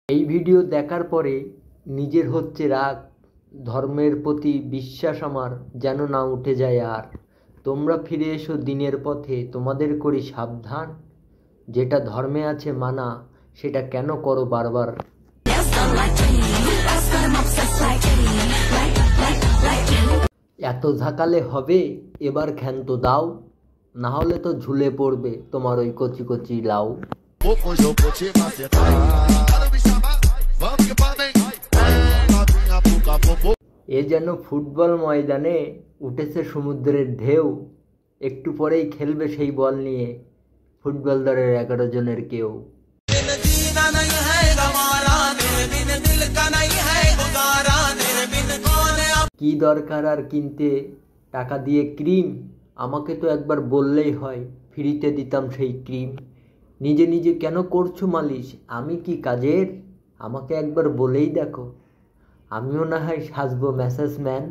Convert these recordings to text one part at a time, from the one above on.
এই ভিডিও দেখার পরে নিজের হচ্ছে রাগ, ধর্মের প্রতি বিশ্বাস আমার যেন না উঠে যায় আর। তোমরা ফিরে এসো দিনের পথে, তোমাদের করি সাবধান। যেটা ধর্মে আছে মানা, সেটা কেন করো বারবার? এত ঝাঁকালে হবে, এবার ক্ষান্ত দাও, না হলে তো ঝুলে পড়বে তোমার ওই কচি কচি লাউ। এ যেন ফুটবল ময়দানে উঠেছে সমুদ্রের ঢেউ, একটু পরেই খেলবে সেই বল নিয়ে ফুটবল দলের 11 জনের কেউ। কি দরকার আর কিনতে টাকা দিয়ে ক্রিম, আমাকে তো একবার বললেই হয়, ফ্রিতে দিতাম সেই ক্রিম। নিজে নিজে কেন করছো মালিশ, আমি কি কাজের? আমাকে একবার বলেই দেখো, আমিও না হয় সাজবো মেসেজ ম্যান।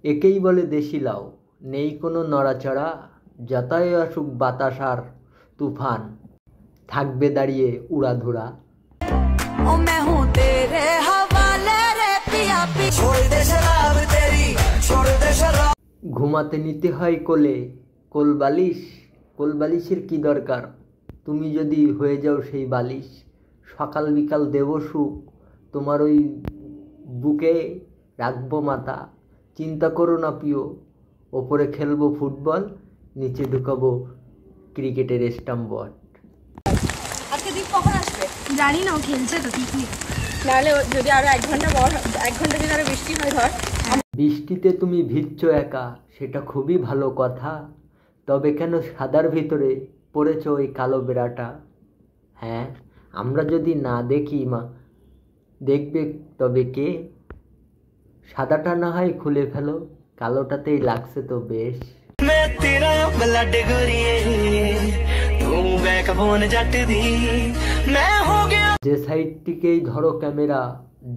একেই বলে দেশি লাউ, নেই কোনো নড়াচড়া, যতই আসুক বাতাস আর তুফান, থাকবে দাঁড়িয়ে উড়াধুরা। ঘুমাতে নিতে হয় কোলে, কোলবালিশ, কোলবালিশের কি দরকার, তুমি যদি হয়ে যাও সেই বালিশ। সকাল বিকাল দেব সুখ, তোমার ওই বুকে রাখবো মাথা। চিন্তা করো না প্রিয়, ওপরে খেলবো ফুটবল, নিচে ঢুকাবো ক্রিকেটের স্টাম্প বল। আজকে দীপ কখন আসবে? জানি না, ও খেলছে তো পিকনিক। নাহলে যদি আরো 1 ঘন্টা পর, 1 ঘন্টা যদি আরো বৃষ্টি হয় ধর। বৃষ্টিতে তুমি ভিজছো একা, সেটা খুবই ভালো কথা, তবে কেন সাদার ভিতরে পড়েছো ওই কালো বেড়াটা? হ্যাঁ, আমরা যদি না দেখি মা দেখবে তবে কে? সাদাটা না হয় খুলে ফেলো, কালোটাতেই লাগছে তো বেশ। যে সাইডটিকেই ধরো ক্যামেরা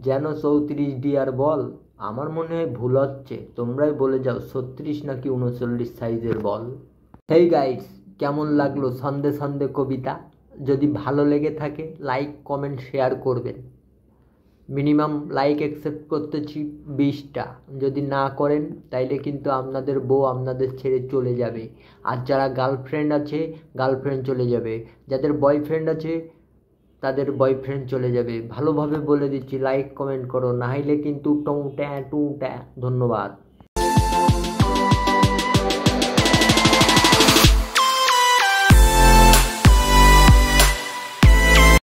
যেন 34 ডিআর বল। আমার মনে হয় ভুল হচ্ছে, তোমরাই বলে যাও 36 নাকি 39 সাইজের বল। হেই গাইস, কেমন লাগলো সন্ধে সন্ধে কবিতা? যদি ভালো লেগে থাকে লাইক কমেন্ট শেয়ার করবেন। মিনিমাম লাইক অ্যাকসেপ্ট করতেছি 20টা, যদি না করেন তাইলে কিন্তু আপনাদের বউ আপনাদের ছেড়ে চলে যাবে। আর যারা গার্লফ্রেন্ড আছে গার্লফ্রেন্ড চলে যাবে, যাদের বয়ফ্রেন্ড আছে তাদের বয়ফ্রেন্ড চলে যাবে। ভালোভাবে বলে দিচ্ছি, লাইক কমেন্ট করো, না হলে কিন্তু টুঁ ট্যাঁ। ধন্যবাদ।